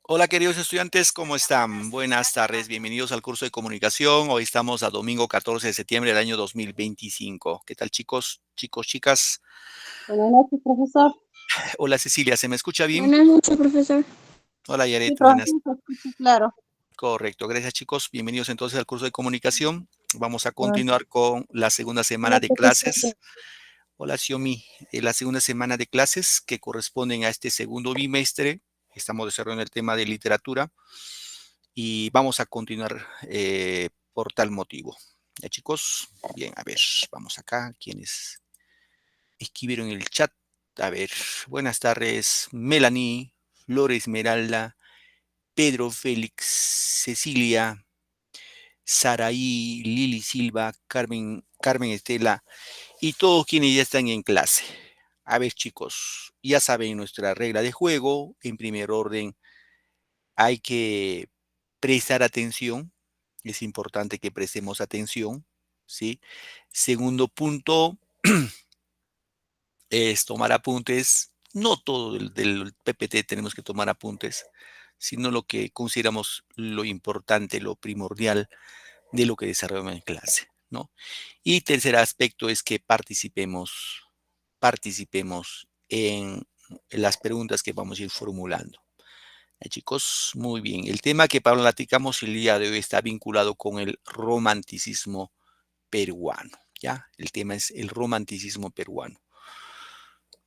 Hola queridos estudiantes, ¿cómo están? Buenas tardes, bienvenidos al curso de comunicación. Hoy estamos a domingo 14 de septiembre del año 2025. ¿Qué tal chicos, chicas? Buenas noches, profesor. Hola Cecilia, ¿se me escucha bien? Buenas noches, profesor. Hola Sí, Yaret, buenas. profesor, se escucha claro. Correcto, gracias chicos. Bienvenidos entonces al curso de comunicación. Vamos a Bueno, continuar con la segunda semana hola, de profesor. clases. Hola Xiomi, la segunda semana de clases que corresponden a este segundo bimestre. Estamos desarrollando el tema de literatura. Y vamos a continuar por tal motivo. Ya chicos, bien, a ver, vamos acá, quienes escribieron en el chat. A ver, buenas tardes, Melanie, Flor Esmeralda, Pedro Félix, Cecilia, Saraí, Lili Silva, Carmen Estela y todos quienes ya están en clase. A ver chicos, ya saben nuestra regla de juego. En primer orden, hay que prestar atención. Es importante que prestemos atención, ¿sí? Segundo punto es tomar apuntes. No todo del PPT tenemos que tomar apuntes, sino lo que consideramos lo importante, lo primordial de lo que desarrollamos en clase, ¿no? Y tercer aspecto es que participemos en las preguntas que vamos a ir formulando. Chicos, muy bien. El tema que platicamos el día de hoy está vinculado con el romanticismo peruano, ¿ya? El tema es el romanticismo peruano.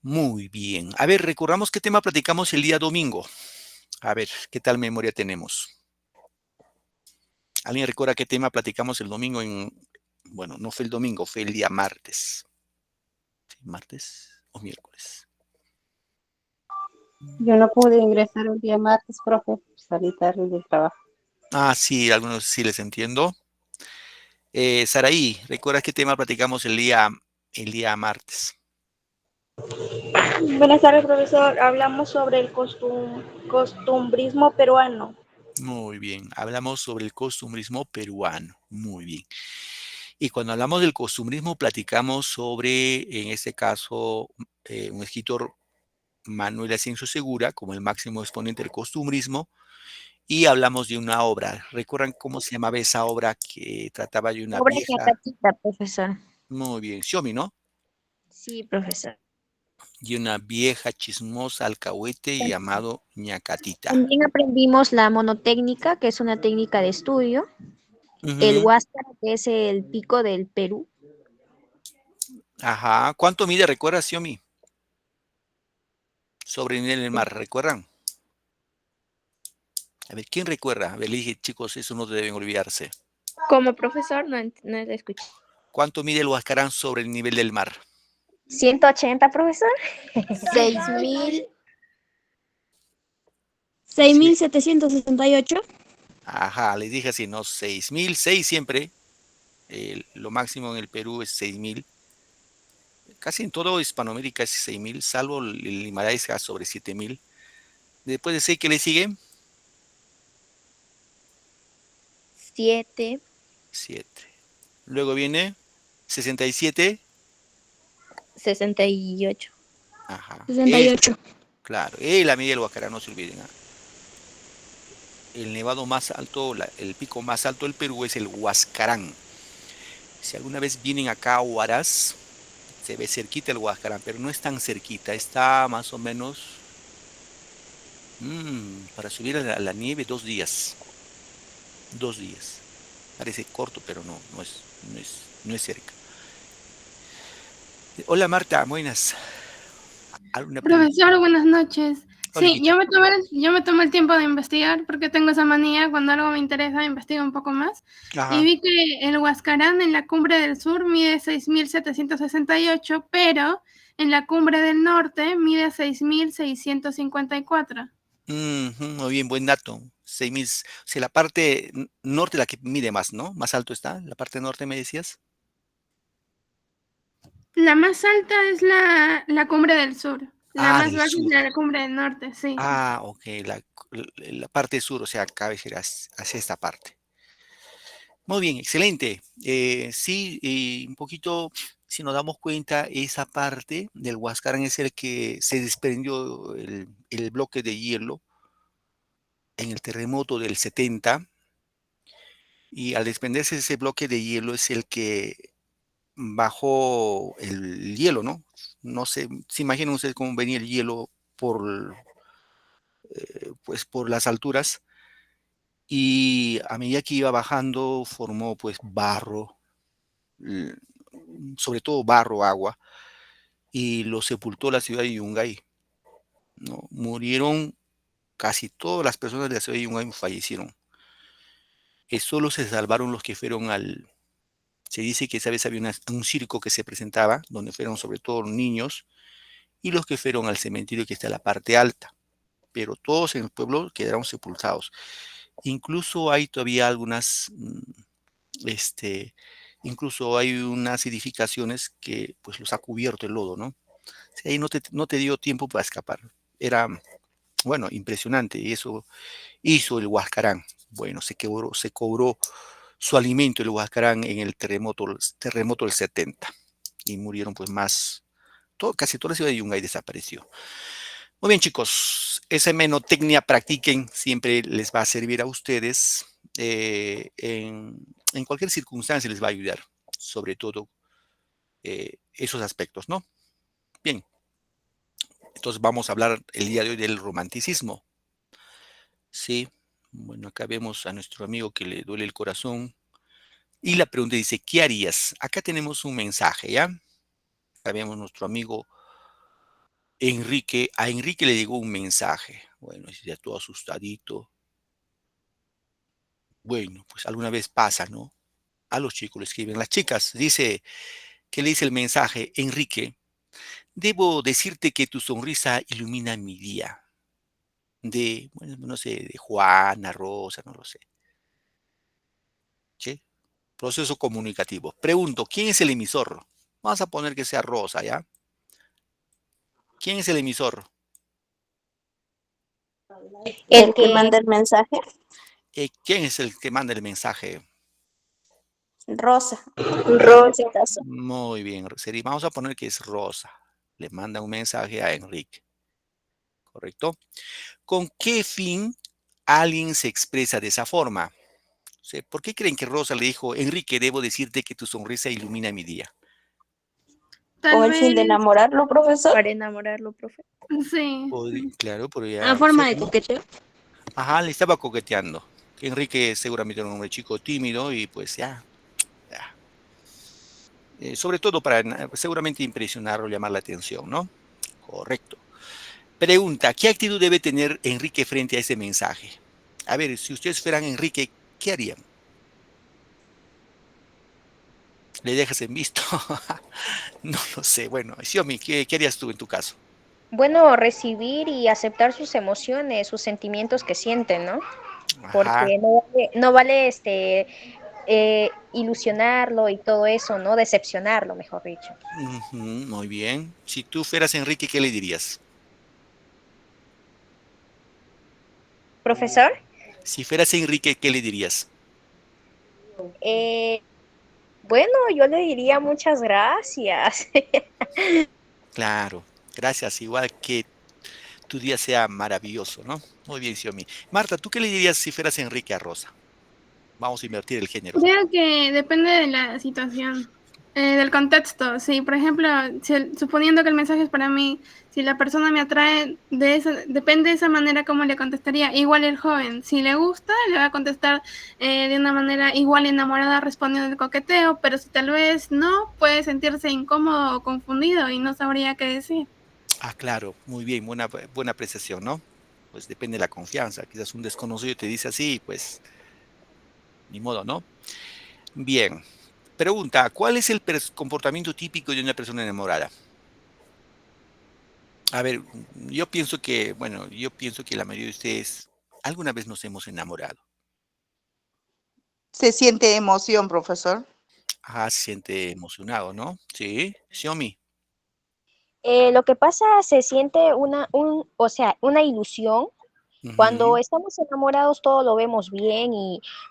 Muy bien. A ver, recordamos qué tema platicamos el día domingo. A ver, ¿qué tal memoria tenemos? ¿Alguien recuerda qué tema platicamos el domingo bueno, no fue el domingo, fue el día martes. ¿Sí? ¿Martes o miércoles? Yo no pude ingresar el día martes, profe. Salí tarde del trabajo. Ah, sí, algunos sí les entiendo. Saraí, ¿recuerdas qué tema platicamos el día martes? Buenas tardes, profesor. Hablamos sobre el costumbrismo peruano. Muy bien, hablamos sobre el costumbrismo peruano. Muy bien. Y cuando hablamos del costumbrismo, platicamos sobre, en este caso, un escritor, Manuel Ascenso Segura, como el máximo exponente del costumbrismo, y hablamos de una obra. ¿Recuerdan cómo se llamaba esa obra que trataba de una Obra vieja? ñacatita, profesor. Muy bien, Xiomi, ¿no? Sí, profesor. De una vieja chismosa alcahuete llamado Ñacatita. También aprendimos la monotécnica, que es una técnica de estudio. El Ujú. huáscar, que es el pico del Perú. Ajá. ¿Cuánto mide, recuerdas, Xiomi? Sobre el nivel del mar, ¿recuerdan? A ver, ¿quién recuerda? A ver, le dije, chicos, eso no deben olvidarse. Como profesor, no le escuché. ¿Cuánto mide el Huascarán sobre el nivel del mar? 180, profesor. 6.768. Ajá, les dije así, ¿no? 6.000, 6 siempre. Lo máximo en el Perú es 6.000. Casi en todo Hispanoamérica es 6.000, salvo el Himalaya sea sobre 7.000. Después de 6, ¿qué le sigue? 7. 7. Luego viene 67. 68. Ajá. 68. Claro. La media del Huascarán, no se olviden. El nevado más alto, el pico más alto del Perú es el Huascarán. Si alguna vez vienen acá a Huaraz, se ve cerquita el Huascarán, pero no es tan cerquita, está más o menos para subir a la nieve 2 días. 2 días. Parece corto, pero no es cerca. Hola Marta, buenas. ¿Alguna pregunta? Profesor, buenas noches. Sí, Oliquita. yo me tomé el tiempo de investigar porque tengo esa manía, cuando algo me interesa, investigo un poco más. Y Ajá. vi que el Huascarán en la cumbre del sur mide 6.768, pero en la cumbre del norte mide 6.654. Ujú, muy bien, buen dato. 6.000. O sea, la parte norte la que mide más, ¿no? Más alto está. La parte norte me decías. La más alta es la cumbre del sur, la Ah, más del baja es sur. la cumbre del norte, sí. Ah, ok. La parte sur, o sea, cabecera hacia esta parte. Muy bien, excelente. Sí, un poquito, si nos damos cuenta, esa parte del Huascarán es el que se desprendió el bloque de hielo en el terremoto del 70, y al desprenderse ese bloque de hielo es el que bajó el hielo, ¿no? No sé, se imaginan ustedes cómo venía el hielo por, pues, por las alturas, y a medida que iba bajando formó pues barro, l- sobre todo barro, agua, y lo sepultó la ciudad de Yungay, ¿no? Murieron casi todas las personas de la ciudad de Yungay, fallecieron. Solo se salvaron los que fueron al... Se dice que esa vez había un circo que se presentaba, donde fueron sobre todo niños, y los que fueron al cementerio que está en la parte alta, pero todos en el pueblo quedaron sepultados. Incluso hay todavía algunas, este, incluso hay unas edificaciones que pues los ha cubierto el lodo, ¿no? Sí, ahí no te dio tiempo para escapar. Era, bueno, impresionante, y eso hizo el Huascarán. Bueno, se cobró su alimento el Huascarán en el terremoto del 70, y murieron pues más, casi toda la ciudad de Yungay desapareció. Muy bien, chicos, esa menotecnia practiquen, siempre les va a servir a ustedes, en cualquier circunstancia les va a ayudar, sobre todo esos aspectos, ¿no? Bien, entonces vamos a hablar el día de hoy del romanticismo. Sí, bueno, acá vemos a nuestro amigo que le duele el corazón. Y la pregunta dice, ¿qué harías? Acá tenemos un mensaje, ¿ya? Acá vemos a nuestro amigo Enrique. A Enrique le llegó un mensaje. Bueno, ya todo asustadito. Bueno, pues alguna vez pasa, ¿no? A los chicos le escriben las chicas. Dice, ¿qué le dice el mensaje? Enrique, debo decirte que tu sonrisa ilumina mi día. De, bueno, no sé, de Juana, Rosa, no lo sé. ¿Sí? Proceso comunicativo. Pregunto, ¿quién es el emisor? Vamos a poner que sea Rosa, ¿ya? ¿Quién es el emisor? El El que que manda el mensaje, ¿Quién es el que manda el mensaje? Rosa, en Rosa. ese caso. Muy bien, vamos a poner que es Rosa. Le manda un mensaje a Enrique, ¿correcto? ¿Con qué fin alguien se expresa de esa forma? Sí, ¿por qué creen que Rosa le dijo, Enrique, debo decirte que tu sonrisa ilumina mi día? Con Tal el fin de vez, enamorarlo, profesor. Para enamorarlo, profe. sí. Claro, A podría forma ser, de ¿no? coqueteo. Ajá, le estaba coqueteando. Que Enrique seguramente era un hombre chico tímido y pues ya. Sobre todo para seguramente impresionarlo, llamar la atención, ¿no? Correcto. Pregunta, ¿qué actitud debe tener Enrique frente a ese mensaje? A ver, si ustedes fueran Enrique, ¿qué harían? ¿Le dejas en visto? No lo sé. Bueno, Xiomi, ¿qué harías tú en tu caso? Bueno, recibir y aceptar sus emociones, sus sentimientos que sienten, ¿no? Ajá, Porque no vale ilusionarlo y todo eso, ¿no? Decepcionarlo, mejor dicho. ujú, muy bien. Si tú fueras Enrique, ¿qué le dirías? Profesor, Si fueras Enrique, ¿qué le dirías? eh, bueno, yo le diría muchas gracias. Claro, gracias. Igual que tu día sea maravilloso, ¿no? Muy bien, Xiomi. Marta, ¿tú qué le dirías si fueras Enrique a Rosa? Vamos a invertir el género. Creo que depende de la situación, del contexto. Si, por ejemplo, suponiendo que el mensaje es para mí, si la persona me atrae, depende de esa manera como le contestaría. Igual el joven, si le gusta, le va a contestar de una manera igual enamorada respondiendo el coqueteo, pero si tal vez no, puede sentirse incómodo o confundido y no sabría qué decir. Ah, claro, muy bien, buena apreciación, ¿no? Pues depende de la confianza. Quizás un desconocido te dice así, pues ni modo, ¿no? Bien. Pregunta, ¿cuál es el comportamiento típico de una persona enamorada? A ver, yo pienso que la mayoría de ustedes alguna vez nos hemos enamorado. Se siente emoción, profesor. Ah, se siente emocionado, ¿no? Sí, Xiaomi. Lo que pasa, se siente o sea, una ilusión. Cuando Ujú. estamos enamorados todo lo vemos bien,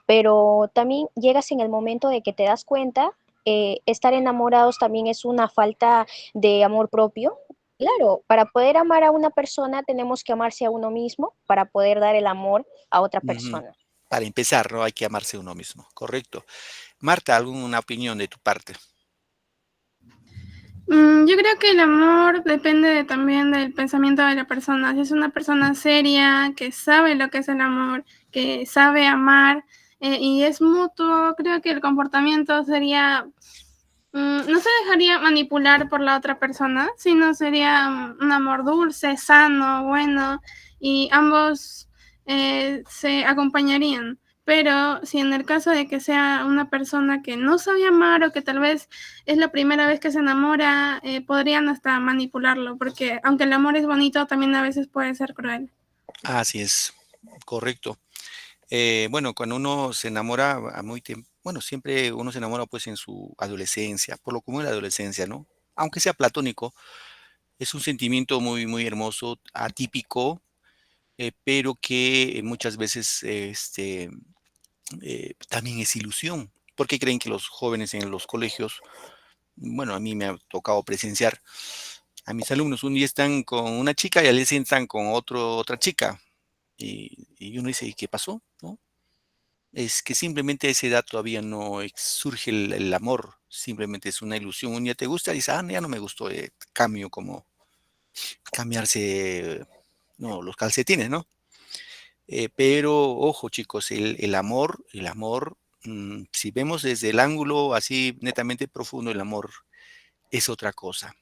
pero también llegas en el momento de que te das cuenta, estar enamorados también es una falta de amor propio, Claro, para poder amar a una persona tenemos que amarse a uno mismo para poder dar el amor a otra Ujú. persona. Para empezar, ¿no? Hay que amarse a uno mismo, correcto. Marta, ¿alguna opinión de tu parte? Yo creo que el amor depende también del pensamiento de la persona. Si es una persona seria, que sabe lo que es el amor, que sabe amar y es mutuo, creo que el comportamiento sería, no se dejaría manipular por la otra persona, sino sería un amor dulce, sano, bueno, y ambos se acompañarían. Pero si en el caso de que sea una persona que no sabe amar o que tal vez es la primera vez que se enamora, podrían hasta manipularlo, porque aunque el amor es bonito, también a veces puede ser cruel. Así es, correcto. Bueno, cuando uno se enamora a muy bueno, siempre uno se enamora pues en su adolescencia, por lo común en la adolescencia, ¿no? Aunque sea platónico, es un sentimiento muy, muy hermoso, atípico, pero que muchas veces también es ilusión. ¿Por qué creen que los jóvenes en los colegios, bueno, a mí me ha tocado presenciar a mis alumnos, un día están con una chica y al día siguiente están con otra chica? Y uno dice, ¿y qué pasó? ¿No? Es que simplemente a esa edad todavía no surge el amor, simplemente es una ilusión. Un día te gusta y dices, ah, ya no me gustó, cambio como cambiarse, no, los calcetines, ¿no? Pero ojo, chicos, el amor, si vemos desde el ángulo así netamente profundo, el amor es otra cosa.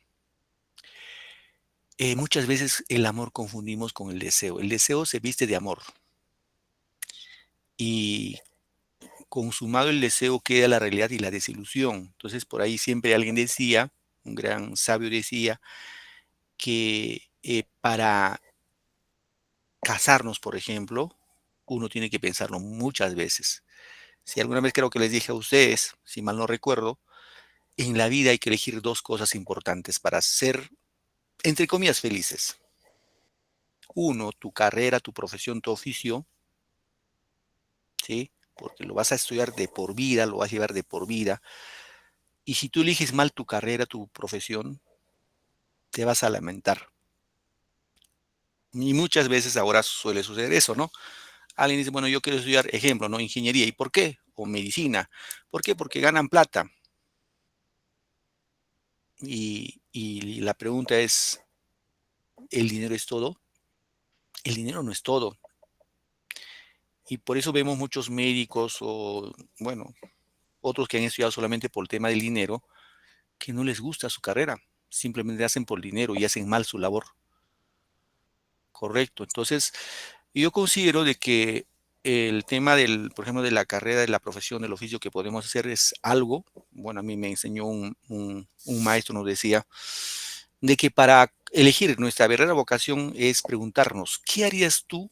Muchas veces el amor confundimos con el deseo. El deseo se viste de amor y consumado el deseo queda la realidad y la desilusión. Entonces, por ahí siempre alguien decía, un gran sabio decía, que para casarnos, por ejemplo, uno tiene que pensarlo muchas veces. Si alguna vez creo que les dije a ustedes, si mal no recuerdo, en la vida hay que elegir dos cosas importantes para ser, entre comillas, felices. Uno, tu carrera, tu profesión, tu oficio, ¿sí? Porque lo vas a estudiar de por vida, lo vas a llevar de por vida. Y si tú eliges mal tu carrera, tu profesión, te vas a lamentar. Y muchas veces ahora suele suceder eso, ¿no? Alguien dice, bueno, yo quiero estudiar, ejemplo, ¿no? Ingeniería. ¿Y por qué? O medicina. ¿Por qué? Porque ganan plata. Y la pregunta es, ¿el dinero es todo? El dinero no es todo. Y por eso vemos muchos médicos o, bueno, otros que han estudiado solamente por el tema del dinero, que no les gusta su carrera. Simplemente hacen por dinero y hacen mal su labor. Correcto. Entonces, yo considero de que el tema del, por ejemplo, de la carrera, de la profesión, del oficio que podemos hacer es algo, bueno, a mí me enseñó un maestro, nos decía, de que para elegir nuestra verdadera vocación es preguntarnos, ¿qué harías tú?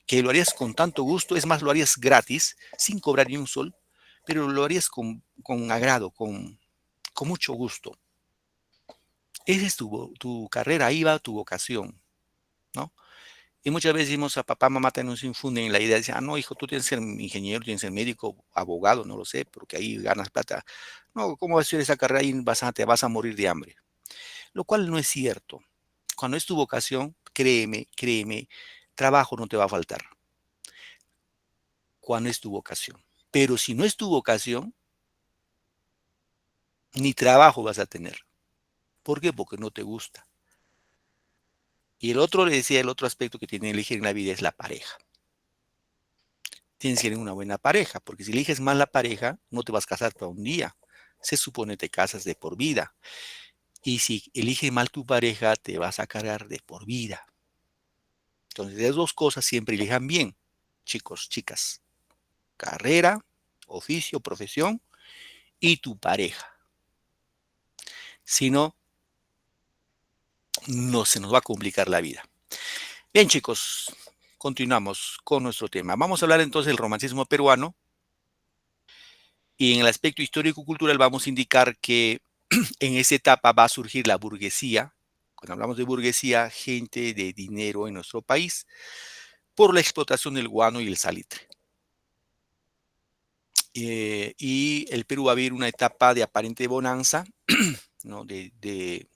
Que lo harías con tanto gusto, es más, lo harías gratis, sin cobrar ni un sol, pero lo harías con agrado, con mucho gusto. Esa es tu carrera, ahí va tu vocación, ¿no? Y muchas veces decimos a papá, mamá también nos infunden la idea de decir, ah, no, hijo, tú tienes que ser ingeniero, tienes que ser médico, abogado, no lo sé, porque ahí ganas plata. No, ¿cómo vas a hacer esa carrera y te vas a morir de hambre? Lo cual no es cierto. Cuando es tu vocación, créeme, trabajo no te va a faltar. Cuando es tu vocación. Pero si no es tu vocación, ni trabajo vas a tener. ¿Por qué? Porque no te gusta. Y el otro, le decía, el otro aspecto que tiene que elegir en la vida es la pareja. Tienes que tener una buena pareja, porque si eliges mal la pareja, no te vas a casar para un día. Se supone te casas de por vida. Y si eliges mal tu pareja, te vas a cargar de por vida. Entonces, esas dos cosas siempre elijan bien, chicos, chicas. Carrera, oficio, profesión y tu pareja. Si no, no se nos va a complicar la vida. Bien, chicos, continuamos con nuestro tema. Vamos a hablar entonces del romanticismo peruano. Y en el aspecto histórico-cultural vamos a indicar que en esa etapa va a surgir la burguesía. Cuando hablamos de burguesía, gente de dinero en nuestro país, por la explotación del guano y el salitre. Y el Perú va a vivir una etapa de aparente bonanza, ¿no? de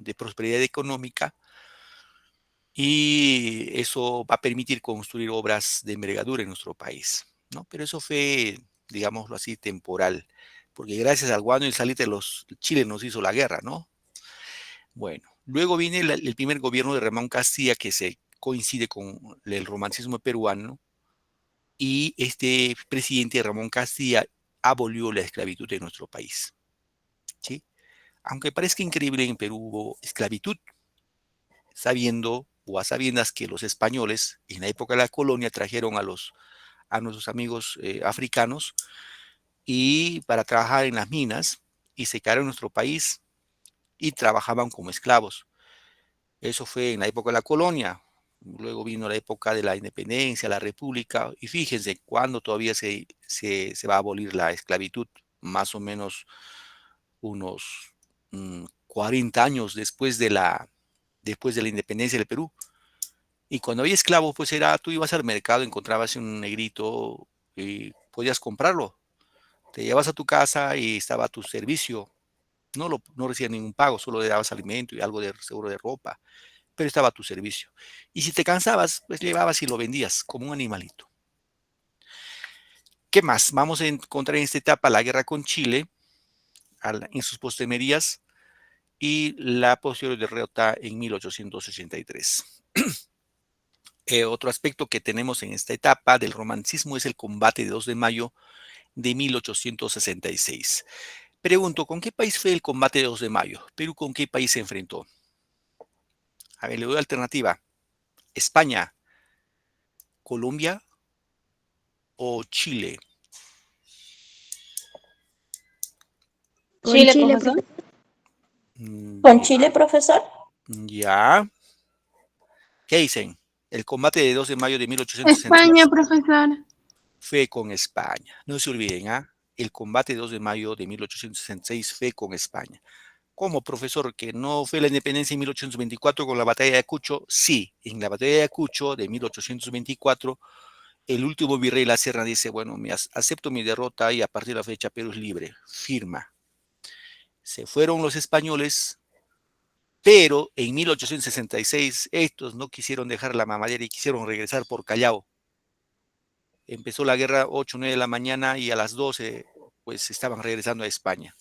de prosperidad económica, y eso va a permitir construir obras de envergadura en nuestro país, ¿no? Pero eso fue, digámoslo así, temporal, porque gracias al guano y el salite Chile nos hizo la guerra, ¿no? Bueno, luego viene el primer gobierno de Ramón Castilla, que se coincide con el romancismo peruano, y este presidente Ramón Castilla abolió la esclavitud en nuestro país, ¿sí? Aunque parezca increíble, en Perú hubo esclavitud, sabiendo o a sabiendas que los españoles en la época de la colonia trajeron a nuestros amigos africanos y para trabajar en las minas, y se quedaron en nuestro país y trabajaban como esclavos. Eso fue en la época de la colonia. Luego vino la época de la independencia, la república, y fíjense cuándo todavía se va a abolir la esclavitud, más o menos unos 40 años después de la independencia del Perú. Y cuando había esclavos, pues tú ibas al mercado, encontrabas un negrito y podías comprarlo. Te llevas a tu casa y estaba a tu servicio. No recibías ningún pago, solo le dabas alimento y algo de seguro de ropa, pero estaba a tu servicio. Y si te cansabas, pues llevabas y lo vendías como un animalito. ¿Qué más? Vamos a encontrar en esta etapa la guerra con Chile, en sus postrimerías, y la posterior derrota en 1883. Otro aspecto que tenemos en esta etapa del romanticismo es el combate de 2 de mayo de 1866. Pregunto, ¿con qué país fue el combate de 2 de mayo? ¿Perú con qué país se enfrentó? A ver, le doy alternativa. ¿España, Colombia o Chile? ¿Con Chile, Chile, profesor. ¿Con Chile, profesor? Ya. ¿Qué dicen? El combate de 2 de mayo de España, 1866 profesor. fue con España. No se olviden, ¿ah? El combate de 2 de mayo de 1866 fue con España. ¿Cómo, profesor, que no fue la independencia en 1824 con la batalla de Ayacucho? Sí, en la batalla de Ayacucho de 1824, el último virrey La Serna dice, bueno, acepto mi derrota y a partir de la fecha Perú es libre. Firma. Se fueron los españoles, pero en 1866 estos no quisieron dejar la mamadera y quisieron regresar por Callao. Empezó la guerra 8 o 9 de la mañana y a las 12 pues estaban regresando a España.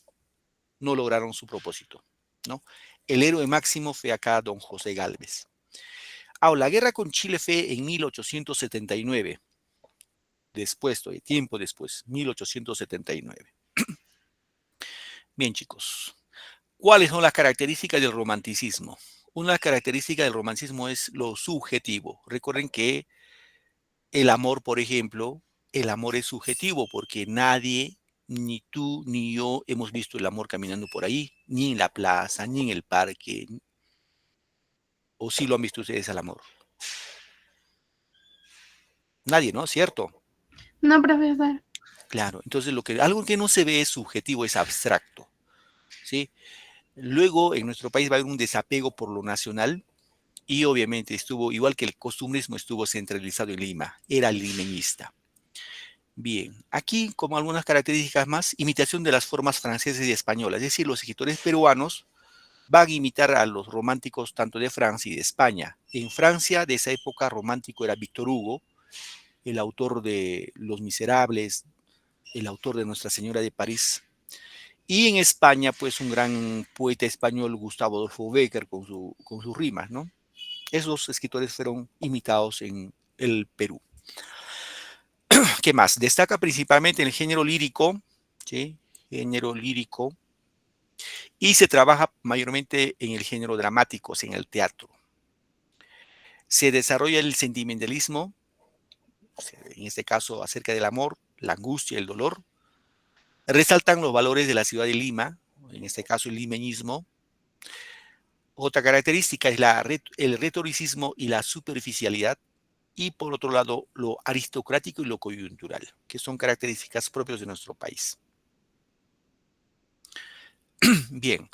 No lograron su propósito, ¿no? El héroe máximo fue acá don José Gálvez. Ahora, la guerra con Chile fue en 1879. Tiempo después, 1879. Bien, chicos. ¿Cuáles son las características del romanticismo? Una característica del romanticismo es lo subjetivo. Recuerden que el amor, por ejemplo, el amor es subjetivo porque nadie, ni tú ni yo, hemos visto el amor caminando por ahí, ni en la plaza, ni en el parque. ¿O sí lo han visto ustedes al amor? Nadie, ¿no? ¿Cierto? No, profesor. Claro. Entonces, algo que no se ve es subjetivo, es abstracto, ¿sí? Luego, en nuestro país va a haber un desapego por lo nacional y obviamente igual que el costumbrismo, estuvo centralizado en Lima. Era limeñista. Bien, aquí como algunas características más, imitación de las formas francesas y españolas, es decir, los escritores peruanos van a imitar a los románticos tanto de Francia y de España. En Francia, de esa época, romántico era Víctor Hugo, el autor de Los Miserables, el autor de Nuestra Señora de París. Y en España, pues un gran poeta español, Gustavo Adolfo Bécquer, con sus rimas, ¿no? Esos escritores fueron imitados en el Perú. ¿Qué más? Destaca principalmente en el género lírico, ¿sí? Género lírico, y se trabaja mayormente en el género dramático, en el teatro. Se desarrolla el sentimentalismo, en este caso acerca del amor, la angustia, el dolor. Resaltan los valores de la ciudad de Lima, en este caso el limeñismo. Otra característica es el retoricismo y la superficialidad. Y por otro lado, lo aristocrático y lo coyuntural, que son características propias de nuestro país. Bien,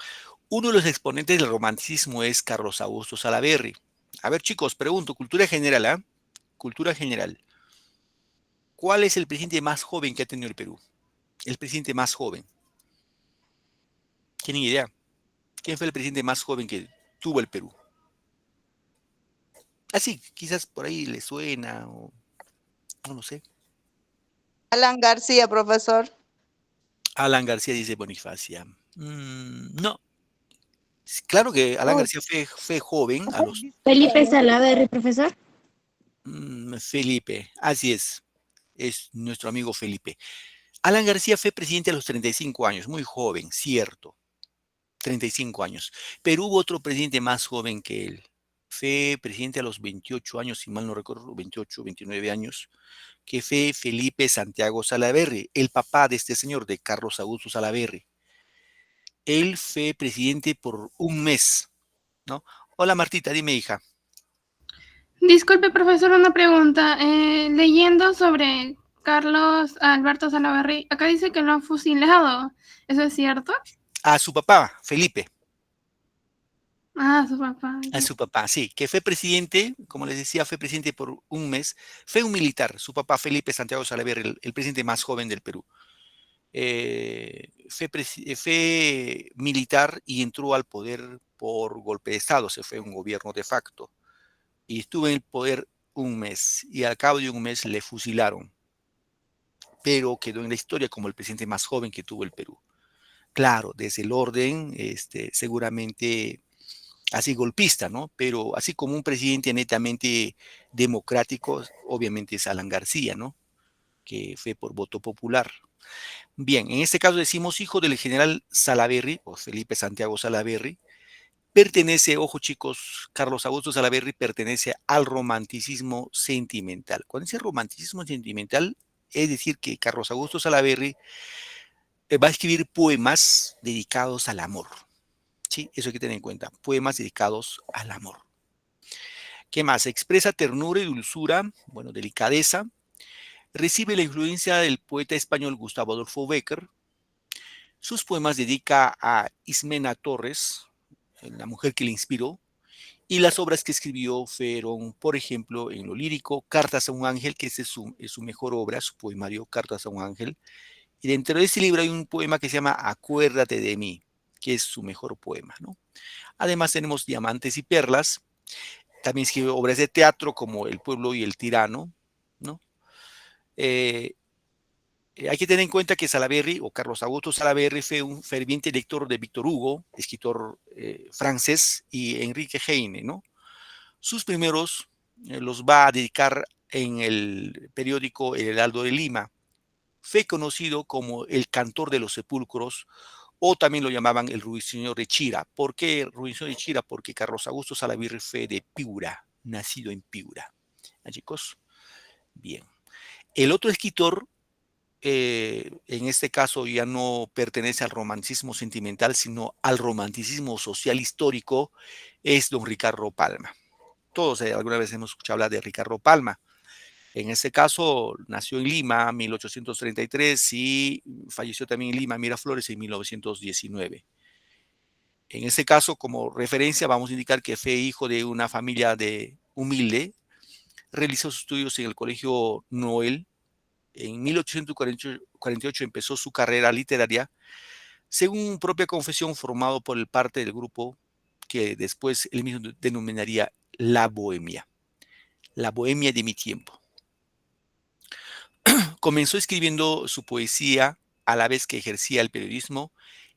uno de los exponentes del romanticismo es Carlos Augusto Salaverry. A ver, chicos, pregunto, cultura general, ¿ah? Cultura general. ¿Cuál es el presidente más joven que ha tenido el Perú? El presidente más joven. ¿Tienen idea? ¿Quién fue el presidente más joven que tuvo el Perú. Así, quizás por ahí le suena, o no lo sé. Alan García, profesor. Alan García dice Bonifacia. No, claro que Alan Oh, García fue joven, a los Felipe Salaverry, profesor. Felipe, así es nuestro amigo Felipe. Alan García fue presidente a los 35 años, muy joven, cierto, 35 años. Pero hubo otro presidente más joven que él. Fue presidente a los 28 años, si mal no recuerdo, 28, 29 años, que fue Felipe Santiago Salaverry, el papá de este señor, de Carlos Augusto Salaverry. Él fue presidente por un mes, ¿no? Hola Martita, dime hija. Disculpe, profesor, una pregunta. Leyendo sobre Carlos Alberto Salaverry, acá dice que lo han fusilado. ¿Eso es cierto? A su papá, Felipe. Ah, su papá. A su papá, sí, que fue presidente, como les decía, fue presidente por un mes. Fue un militar, su papá Felipe Santiago Salaverry, el presidente más joven del Perú. Fue militar y entró al poder por golpe de Estado, se fue un gobierno de facto. Y estuvo en el poder un mes, y al cabo de un mes le fusilaron. Pero quedó en la historia como el presidente más joven que tuvo el Perú. Claro, desde el orden, seguramente así golpista, ¿no? Pero así como un presidente netamente democrático, obviamente es Alan García, ¿no? Que fue por voto popular. Bien, en este caso decimos hijo del general Salaverry, o Felipe Santiago Salaverry, pertenece, ojo chicos, Carlos Augusto Salaverry pertenece al romanticismo sentimental. Cuando dice romanticismo sentimental, es decir que Carlos Augusto Salaverry va a escribir poemas dedicados al amor. ¿Sí? Eso hay que tener en cuenta, poemas dedicados al amor. ¿Qué más? Expresa ternura y dulzura, bueno, delicadeza. Recibe la influencia del poeta español Gustavo Adolfo Bécquer. Sus poemas dedica a Ismena Torres, la mujer que le inspiró, y las obras que escribió fueron, por ejemplo, en lo lírico, Cartas a un ángel, que es su mejor obra, su poemario Cartas a un ángel, y dentro de ese libro hay un poema que se llama Acuérdate de mí, que es su mejor poema, ¿no? Además tenemos Diamantes y Perlas, también escribió obras de teatro como El pueblo y el tirano, ¿no? Hay que tener en cuenta que Salaverry, o Carlos Augusto Salaverry, fue un ferviente lector de Víctor Hugo, escritor francés, y Enrique Heine, ¿no? Sus primeros los va a dedicar en el periódico El Heraldo de Lima. Fue conocido como el cantor de los sepulcros, o también lo llamaban el ruiseñor de Chira. ¿Por qué ruiseñor de Chira? Porque Carlos Augusto Salaverry fue de Piura, nacido en Piura. ¿Ah, chicos? Bien. El otro escritor, en este caso ya no pertenece al romanticismo sentimental, sino al romanticismo social histórico, es don Ricardo Palma. Todos alguna vez hemos escuchado hablar de Ricardo Palma. En este caso, nació en Lima en 1833 y falleció también en Lima, Miraflores, en 1919. En este caso, como referencia, vamos a indicar que fue hijo de una familia humilde. Realizó sus estudios en el Colegio Noel. En 1848 empezó su carrera literaria, según propia confesión, formado por parte del grupo que después él mismo denominaría La Bohemia de mi tiempo. Comenzó escribiendo su poesía a la vez que ejercía el periodismo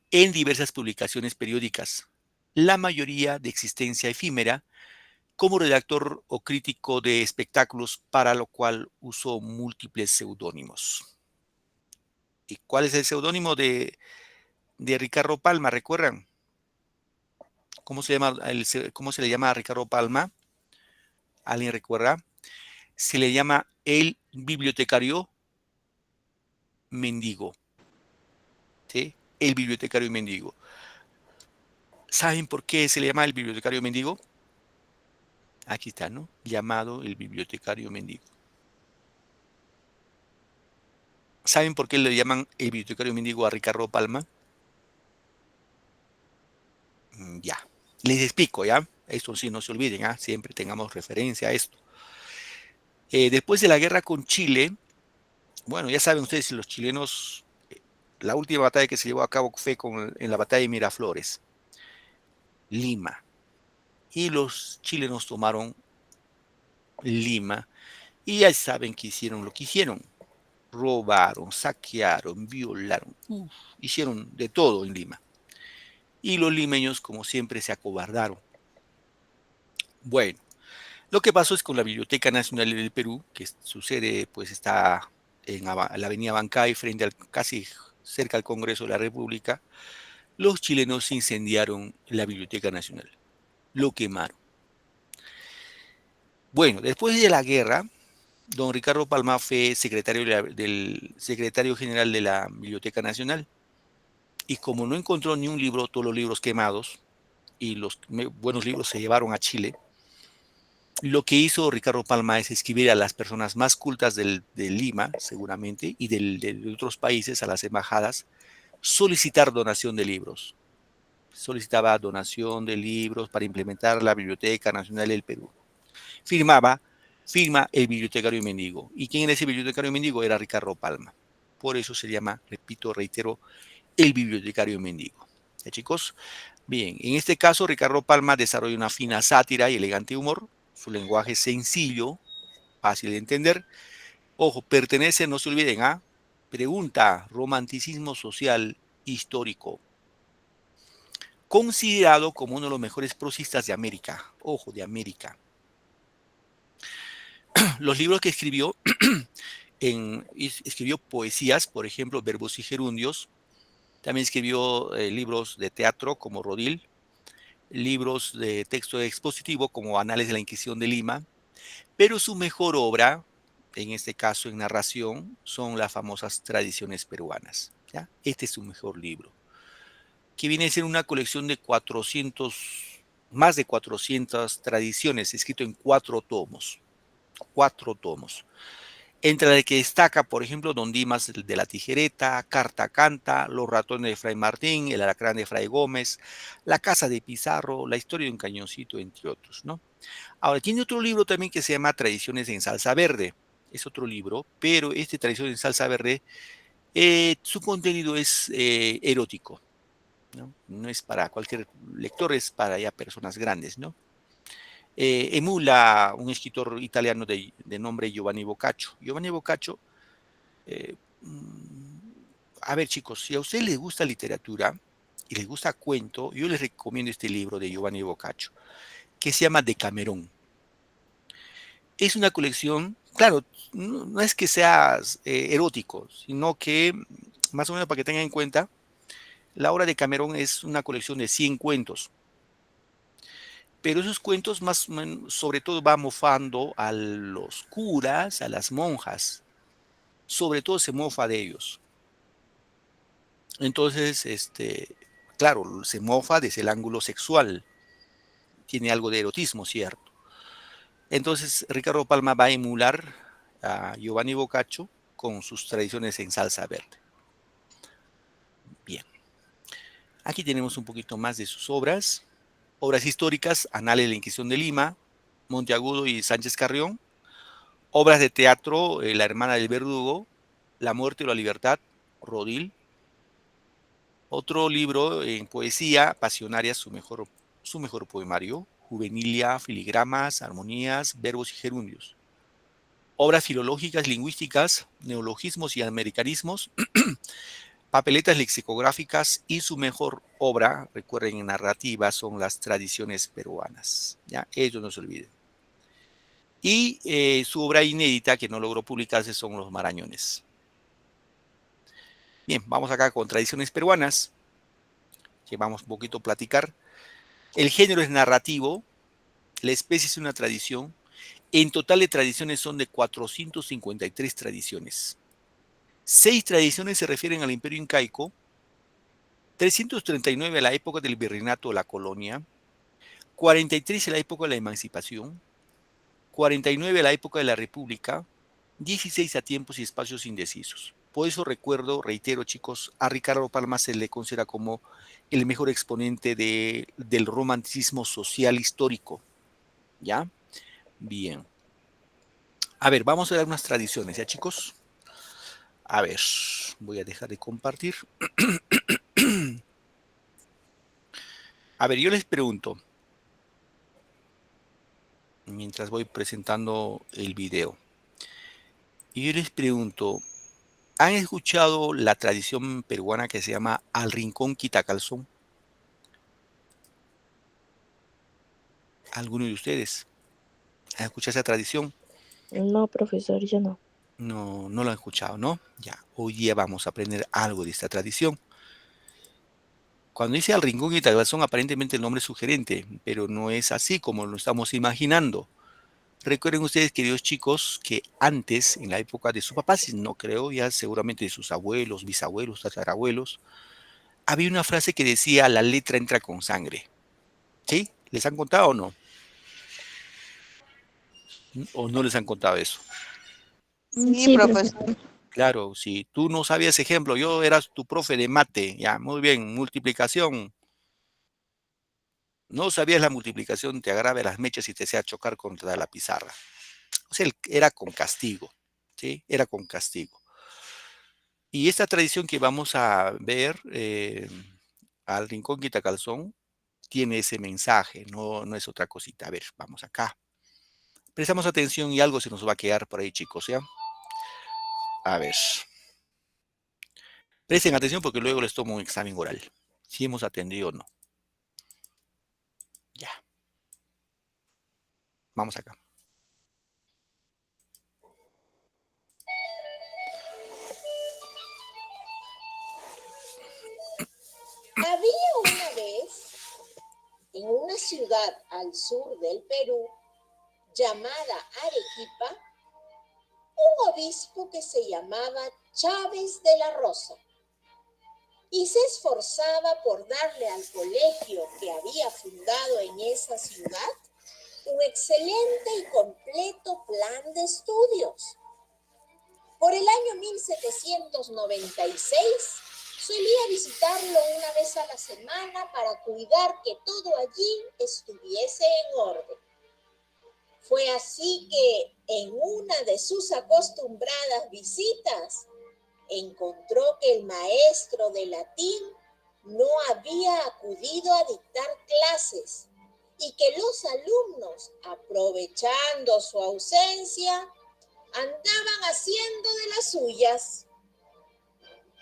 en diversas publicaciones periódicas, la mayoría de existencia efímera, como redactor o crítico de espectáculos, para lo cual usó múltiples seudónimos. ¿Y cuál es el seudónimo de Ricardo Palma? ¿Recuerdan? ¿Cómo se le llama a Ricardo Palma? ¿Alguien recuerda? Se le llama el bibliotecario mendigo. ¿Sí? El bibliotecario mendigo. ¿Saben por qué se le llama el bibliotecario mendigo? Aquí está, ¿no? Llamado el bibliotecario mendigo. ¿Saben por qué le llaman el bibliotecario mendigo a Ricardo Palma? Ya, les explico, ¿ya? Esto sí, no se olviden, ¿ah? Siempre tengamos referencia a esto. Después de la guerra con Chile, bueno, ya saben ustedes, los chilenos, la última batalla que se llevó a cabo fue en la batalla de Miraflores, Lima. y los chilenos tomaron Lima y ya saben que hicieron lo que hicieron. Robaron, saquearon, violaron, hicieron de todo en Lima. Y los limeños, como siempre, se acobardaron. Bueno, lo que pasó es con la Biblioteca Nacional del Perú, que su sede pues está en la avenida Bancay, casi cerca al Congreso de la República. Los chilenos incendiaron la Biblioteca Nacional, lo quemaron. Bueno, después de la guerra, don Ricardo Palma fue del secretario general de la Biblioteca Nacional y como no encontró ni un libro, todos los libros quemados y los buenos libros se llevaron a Chile, lo que hizo Ricardo Palma es escribir a las personas más cultas de Lima, seguramente, y de otros países, a las embajadas, solicitar donación de libros. Solicitaba donación de libros para implementar la Biblioteca Nacional del Perú. Firma el bibliotecario mendigo. ¿Y quién era ese bibliotecario mendigo? Era Ricardo Palma. Por eso se llama, repito, reitero, el bibliotecario mendigo. ¿Ya, chicos? Bien, en este caso Ricardo Palma desarrolla una fina sátira y elegante humor. Su lenguaje es sencillo, fácil de entender. Ojo, pertenece, no se olviden, a pregunta, romanticismo social histórico. Considerado como uno de los mejores prosistas de América. Ojo, de América. Los libros que escribió, escribió poesías, por ejemplo, Verbos y Gerundios. También escribió libros de teatro como Rodil, libros de texto expositivo como Anales de la Inquisición de Lima, pero su mejor obra, en este caso en narración, son las famosas Tradiciones Peruanas. ¿Ya? Este es su mejor libro, que viene a ser una colección de más de 400 tradiciones, escrito en 4 tomos. 4 tomos. Entre las que destaca, por ejemplo, Don Dimas de la Tijereta, Carta Canta, Los Ratones de Fray Martín, El Alacrán de Fray Gómez, La Casa de Pizarro, La Historia de un Cañoncito, entre otros, ¿no? Ahora, tiene otro libro también que se llama Tradiciones en Salsa Verde. Es otro libro, pero este Tradiciones en Salsa Verde, su contenido es erótico, ¿no? No es para cualquier lector, es para ya personas grandes, ¿no? Emula un escritor italiano de nombre Giovanni Boccaccio. Giovanni Boccaccio, eh, a ver chicos, si a ustedes les gusta literatura y les gusta cuento, yo les recomiendo este libro de Giovanni Boccaccio, que se llama Decamerón. Es una colección, claro, no es que sea erótico, sino que, más o menos para que tengan en cuenta, la obra de Decamerón es una colección de 100 cuentos. Pero esos cuentos más o menos, sobre todo va mofando a los curas, a las monjas. Sobre todo se mofa de ellos. Entonces, claro, se mofa desde el ángulo sexual. Tiene algo de erotismo, ¿cierto? Entonces, Ricardo Palma va a emular a Giovanni Boccaccio con sus tradiciones en salsa verde. Bien. Aquí tenemos un poquito más de sus obras. Obras históricas, Anales de la Inquisición de Lima, Monteagudo y Sánchez Carrión. Obras de teatro, La Hermana del Verdugo, La Muerte o la Libertad, Rodil. Otro libro en poesía, Pasionaria, su mejor poemario, Juvenilia, Filigramas, Armonías, Verbos y Gerundios. Obras filológicas, lingüísticas, neologismos y americanismos, papeletas lexicográficas y su mejor obra, recuerden, en narrativa, son las Tradiciones Peruanas. ¿Ya? Ello no se olviden. Y su obra inédita, que no logró publicarse, son Los Marañones. Bien, vamos acá con Tradiciones Peruanas, que vamos un poquito a platicar. El género es narrativo, la especie es una tradición. En total de tradiciones son de 453 tradiciones. 6 tradiciones se refieren al Imperio Incaico, 339 a la época del virreinato o la colonia, 43 a la época de la emancipación, 49 a la época de la República, 16 a tiempos y espacios indecisos. Por eso reitero chicos, a Ricardo Palma se le considera como el mejor exponente del romanticismo social histórico. ¿Ya? Bien. A ver, vamos a ver unas tradiciones, ¿ya chicos? A ver, voy a dejar de compartir. A ver, yo les pregunto, mientras voy presentando el video. Y yo les pregunto, ¿han escuchado la tradición peruana que se llama Al Rincón Quitacalzón? ¿Alguno de ustedes han escuchado esa tradición? No, profesor, yo no. No, no lo han escuchado, ¿no? Ya, hoy día vamos a aprender algo de esta tradición. Cuando dice Al Rincón Quitacalzón, aparentemente el nombre es sugerente, pero no es así como lo estamos imaginando. Recuerden ustedes, queridos chicos, que antes, en la época de sus papás, no creo, ya seguramente de sus abuelos, bisabuelos, tatarabuelos, había una frase que decía, la letra entra con sangre. ¿Sí? ¿Les han contado o no? ¿O no les han contado eso? Sí, Sí, profesor. Claro, si tú no sabías ejemplo, yo era tu profe de mate, ya, muy bien, multiplicación. No sabías la multiplicación, te agarraba las mechas y te hacía chocar contra la pizarra. O sea, era con castigo, ¿sí? Era con castigo. Y esta tradición que vamos a ver al Rincón Quitacalzón tiene ese mensaje, no es otra cosita. A ver, vamos acá. Prestamos atención y algo se nos va a quedar por ahí, chicos, ¿ya? A ver. Presten atención porque luego les tomo un examen oral. Si hemos atendido o no. Ya. Vamos acá. Había una vez, en una ciudad al sur del Perú, llamada Arequipa, un obispo que se llamaba Chávez de la Rosa, y se esforzaba por darle al colegio que había fundado en esa ciudad un excelente y completo plan de estudios. Por el año 1796, solía visitarlo una vez a la semana para cuidar que todo allí estuviese en orden. Fue así que en una de sus acostumbradas visitas, encontró que el maestro de latín no había acudido a dictar clases y que los alumnos, aprovechando su ausencia, andaban haciendo de las suyas.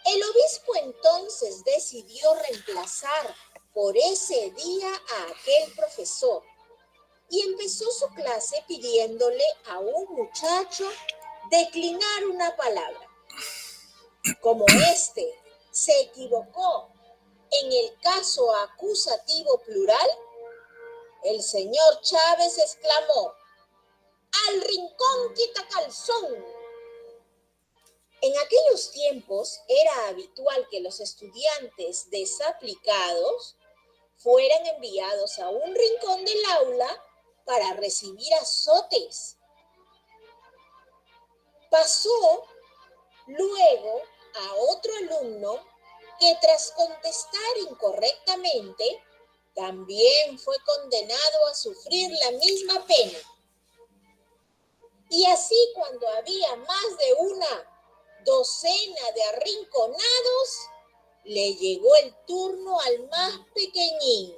El obispo entonces decidió reemplazar por ese día a aquel profesor y empezó su clase pidiéndole a un muchacho declinar una palabra. Como éste se equivocó en el caso acusativo plural, el señor Chávez exclamó: ¡Al rincón Quitacalzón! En aquellos tiempos era habitual que los estudiantes desaplicados fueran enviados a un rincón del aula para recibir azotes. Pasó luego a otro alumno que tras contestar incorrectamente también fue condenado a sufrir la misma pena. Y así cuando había más de una docena de arrinconados, le llegó el turno al más pequeñín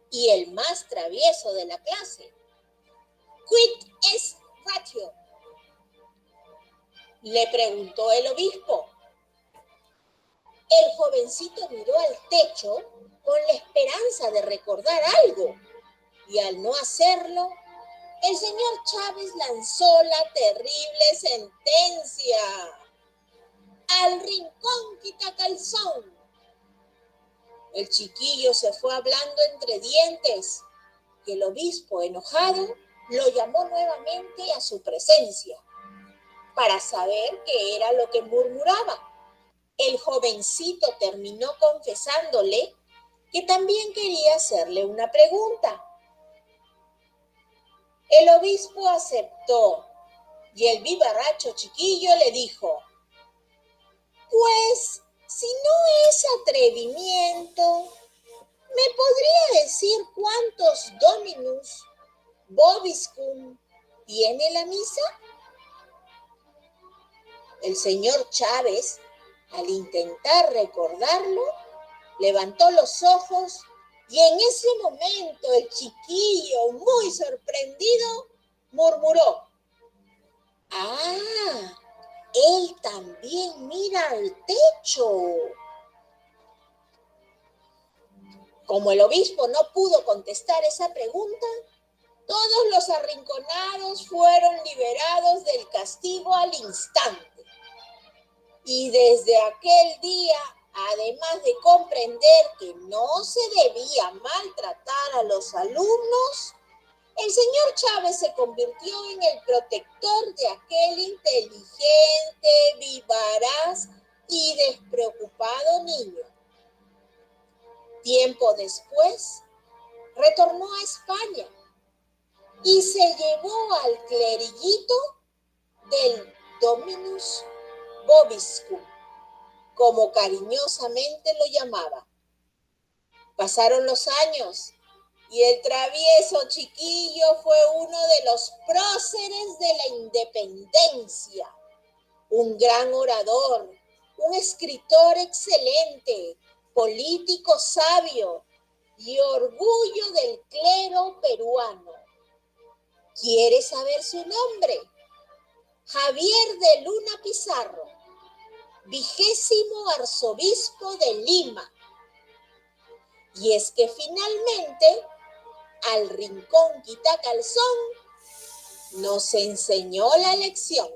y el más travieso de la clase. ¿Quid est ratio?, le preguntó el obispo. El jovencito miró al techo con la esperanza de recordar algo, y al no hacerlo, el señor Chávez lanzó la terrible sentencia: ¡al rincón Quitacalzón! El chiquillo se fue hablando entre dientes, y el obispo, enojado, lo llamó nuevamente a su presencia para saber qué era lo que murmuraba. El jovencito terminó confesándole que también quería hacerle una pregunta. El obispo aceptó y el vivarracho chiquillo le dijo: pues, si no es atrevimiento, ¿me podría decir cuántos dominus vobiscum tiene la misa? El señor Chávez, al intentar recordarlo, levantó los ojos Y en ese momento el chiquillo, muy sorprendido, murmuró: ¡ah! Él también mira al techo. Como el obispo no pudo contestar esa pregunta, todos los arrinconados fueron liberados del castigo al instante. Y desde aquel día, además de comprender que no se debía maltratar a los alumnos, el señor Chávez se convirtió en el protector de aquel inteligente, vivaz y despreocupado niño. Tiempo después, retornó a España y se llevó al cleriguito del Dominus Vobiscum, como cariñosamente lo llamaba. Pasaron los años y el travieso chiquillo fue uno de los próceres de la independencia, un gran orador, un escritor excelente, político sabio y orgullo del clero peruano. ¿Quiere saber su nombre? Javier de Luna Pizarro, 20º arzobispo de Lima. Y es que finalmente, al rincón quitacalzón, nos enseñó la lección.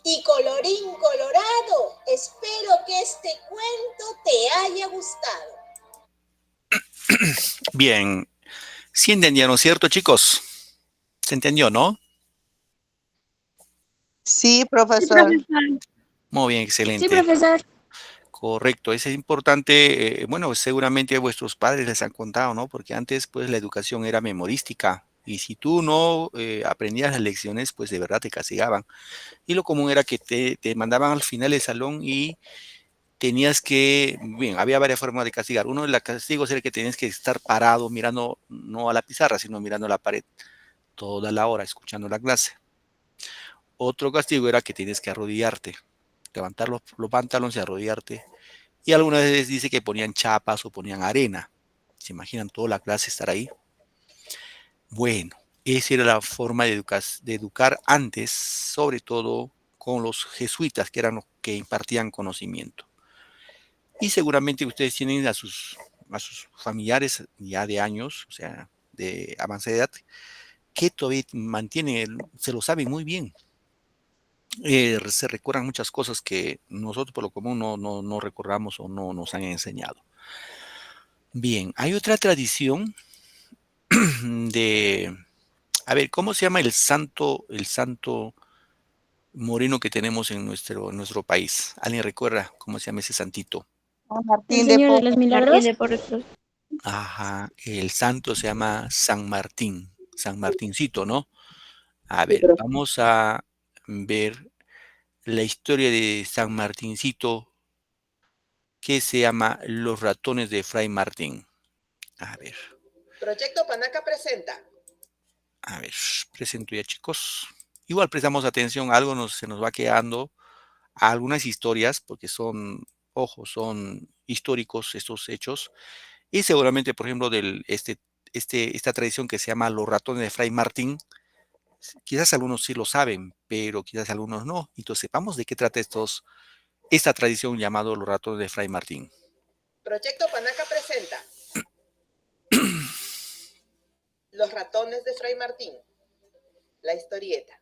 Y colorín colorado, espero que este cuento te haya gustado. Bien, sí entendieron, ¿cierto, chicos? ¿Se entendió, no? Sí, Sí, profesor. profesor. Muy bien, Sí, excelente. profesor. Correcto, eso es importante. Bueno, seguramente vuestros padres les han contado, ¿no? Porque antes, pues, la educación era memorística. Y si tú no aprendías las lecciones, pues de verdad te castigaban. Y lo común era que te mandaban al final del salón y tenías que, bien, había varias formas de castigar. Uno de los castigos era que tenías que estar parado mirando no a la pizarra, sino mirando a la pared toda la hora, escuchando la clase. Otro castigo era que tienes que arrodillarte, levantar los pantalones y arrodillarte. Y algunas veces dice que ponían chapas o ponían arena. ¿Se imaginan toda la clase estar ahí? Bueno, esa era la forma de educar antes, sobre todo con los jesuitas, que eran los que impartían conocimiento. Y seguramente ustedes tienen a sus familiares ya de años, o sea, de avanzada edad, que todavía mantienen, se lo saben muy bien. Se recuerdan muchas cosas que nosotros por lo común no recordamos o no nos han enseñado. Bien, hay otra tradición de, a ver, ¿cómo se llama el santo moreno que tenemos en nuestro país? ¿Alguien recuerda cómo se llama ese santito? San El Martín de Señor de Porres. los Martín Milagros. de Porres. Ajá, el santo se llama San Martín, San Martincito, ¿no? A Sí, ver, profe. vamos a ver la historia de San Martincito que se llama Los ratones de Fray Martín. A ver, Proyecto Panaca presenta. a ver, presento ya, chicos. Igual prestamos atención, algo se nos va quedando, a algunas historias, porque son históricos estos hechos, y seguramente, por ejemplo, esta tradición que se llama Los ratones de Fray Martín, quizás algunos sí lo saben, pero quizás algunos no. Entonces, sepamos de qué trata esta tradición llamado Los ratones de Fray Martín. Proyecto Panaca presenta. Los ratones de Fray Martín. La historieta.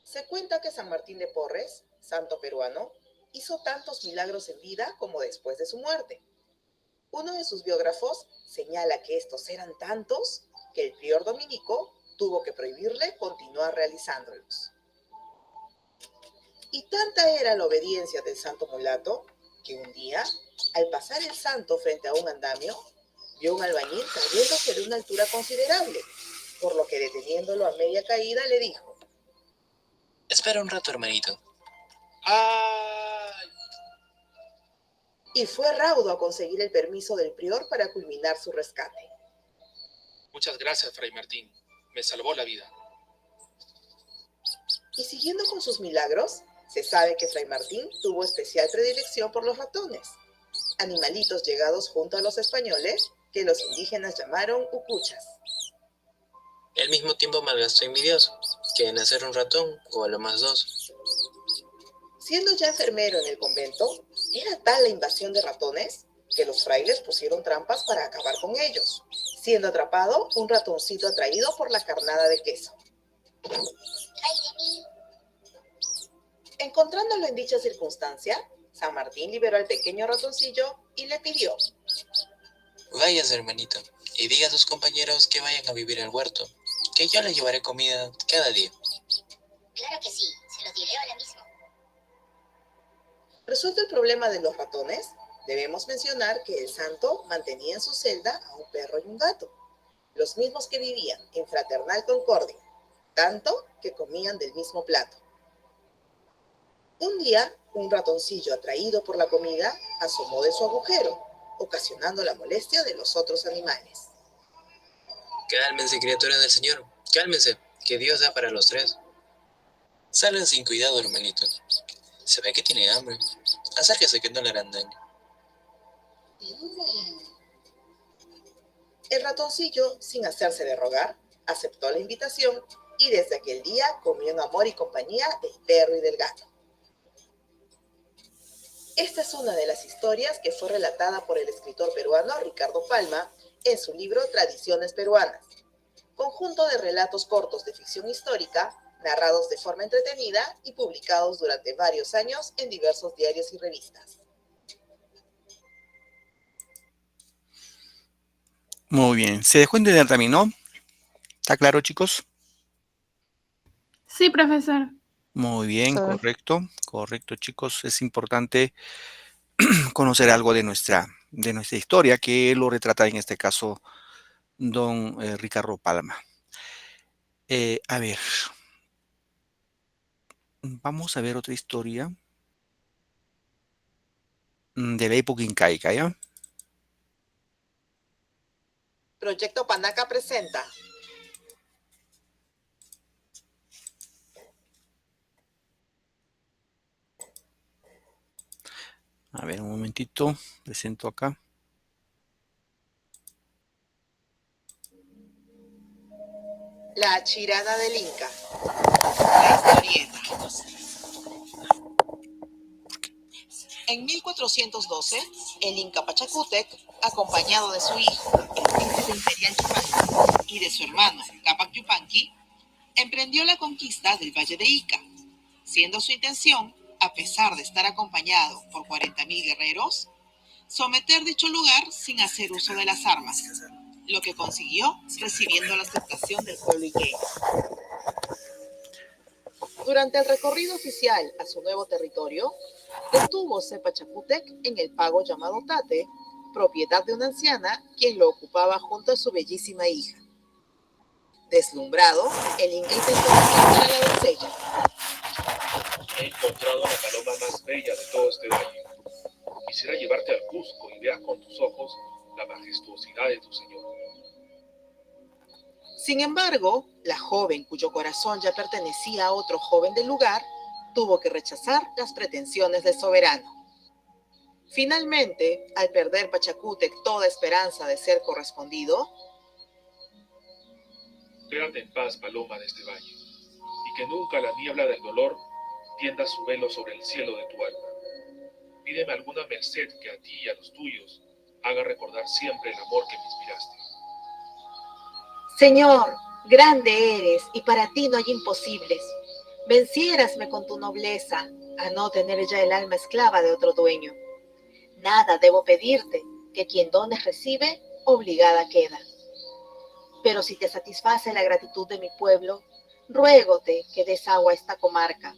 Se cuenta que San Martín de Porres, santo peruano, hizo tantos milagros en vida como después de su muerte. Uno de sus biógrafos señala que estos eran tantos que el prior dominico tuvo que prohibirle continuar realizándolos. Y tanta era la obediencia del santo mulato que un día, al pasar el santo frente a un andamio, vio un albañil cayéndose de una altura considerable, por lo que deteniéndolo a media caída le dijo: Espera un rato, hermanito. ¡Ay! Y fue raudo a conseguir el permiso del prior para culminar su rescate. Muchas gracias, Fray Martín. Me salvó la vida. Y siguiendo con sus milagros, Se sabe que Fray Martín tuvo especial predilección por los ratones, animalitos llegados junto a los españoles que los indígenas llamaron ucuchas. Al mismo tiempo malgastó envidioso, que en hacer un ratón o a lo más dos. Siendo ya enfermero en el convento, era tal la invasión de ratones que los frailes pusieron trampas para acabar con ellos, siendo atrapado un ratoncito atraído por la carnada de queso. ¡Ay de mí! Encontrándolo en dicha circunstancia, San Martín liberó al pequeño ratoncillo y le pidió: Váyase, hermanito, y diga a sus compañeros que vayan a vivir al huerto, que yo les llevaré comida cada día. Claro que sí, se lo diré ahora mismo. Resuelto el problema de los ratones, debemos mencionar que el santo mantenía en su celda a un perro y un gato, los mismos que vivían en fraternal concordia, tanto que comían del mismo plato. Un día, un ratoncillo atraído por la comida asomó de su agujero, ocasionando la molestia de los otros animales. Cálmense, criaturas del Señor, cálmense, que Dios da para los tres. Salgan sin cuidado, hermanito. Se ve que tiene hambre. Acérquese que no le harán daño. El ratoncillo, sin hacerse de rogar, aceptó la invitación y desde aquel día comió en amor y compañía del perro y del gato. Esta es una de las historias que fue relatada por el escritor peruano Ricardo Palma en su libro Tradiciones Peruanas, conjunto de relatos cortos de ficción histórica, narrados de forma entretenida y publicados durante varios años en diversos diarios y revistas. Muy bien. ¿Se dejó entender también, no? ¿Está claro, chicos? Sí, profesor. Muy bien, Sí. correcto. Correcto, chicos. Es importante conocer algo de nuestra historia, que lo retrata en este caso don Ricardo Palma. A ver, vamos a ver otra historia de la época incaica, ¿ya? Proyecto Panaca presenta A ver, un momentito, presento acá. La Chirana del Inca. La historieta. En 1412, el Inca Pachacútec, acompañado de su hijo, el príncipe imperial Yupanqui, y de su hermano, Cápac Yupanqui, emprendió la conquista del Valle de Ica, siendo su intención, a pesar de estar acompañado por 40.000 guerreros, someter dicho lugar sin hacer uso de las armas, lo que consiguió recibiendo la aceptación del pueblo iqueño. Durante el recorrido oficial a su nuevo territorio, detúvose Pachacútec en el pago llamado Tate, propiedad de una anciana quien lo ocupaba junto a su bellísima hija. Deslumbrado, el Inca intentó capturar a la doncella. He encontrado a la paloma más bella de todo este valle. Quisiera llevarte al Cusco y veas con tus ojos la majestuosidad de tu señor. Sin embargo, la joven, cuyo corazón ya pertenecía a otro joven del lugar, tuvo que rechazar las pretensiones del soberano. Finalmente, al perder Pachacútec toda esperanza de ser correspondido, Quédate en paz, paloma de este valle, y que nunca la niebla del dolor tienda su velo sobre el cielo de tu alma. Pídeme alguna merced que a ti y a los tuyos haga recordar siempre el amor que me inspiraste. Señor, grande eres y para ti no hay imposibles. Venciérasme con tu nobleza a no tener ya el alma esclava de otro dueño. Nada debo pedirte, que quien dones recibe, obligada queda. Pero si te satisface la gratitud de mi pueblo, ruégote que des agua a esta comarca.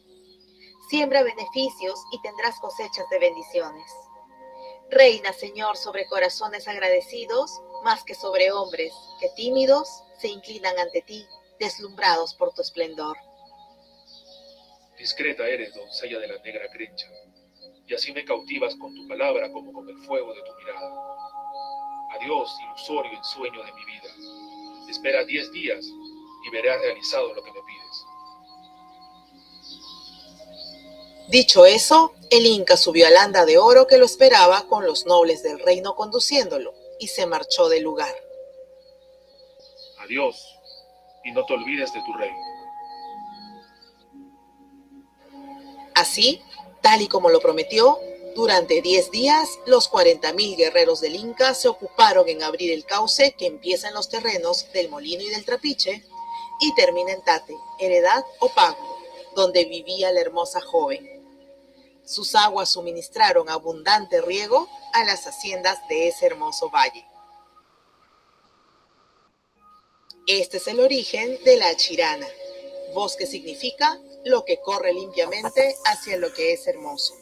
Siembra beneficios y tendrás cosechas de bendiciones. Reina, Señor, sobre corazones agradecidos, más que sobre hombres que tímidos se inclinan ante ti, deslumbrados por tu esplendor. Discreta eres, doncella de la negra crencha, y así me cautivas con tu palabra como con el fuego de tu mirada. Adiós, ilusorio ensueño de mi vida. Espera 10 días y verás realizado lo que me pides. Dicho eso, el Inca subió al anda de oro que lo esperaba con los nobles del reino conduciéndolo y se marchó del lugar. Adiós, y no te olvides de tu rey. Así, tal y como lo prometió, durante 10 días, los 40.000 guerreros del Inca se ocuparon en abrir el cauce que empieza en los terrenos del Molino y del Trapiche y termina en Tate, Heredad o Pago, donde vivía la hermosa joven. Sus aguas suministraron abundante riego a las haciendas de ese hermoso valle. Este es el origen de la Achirana. Bosque significa lo que corre limpiamente hacia lo que es hermoso.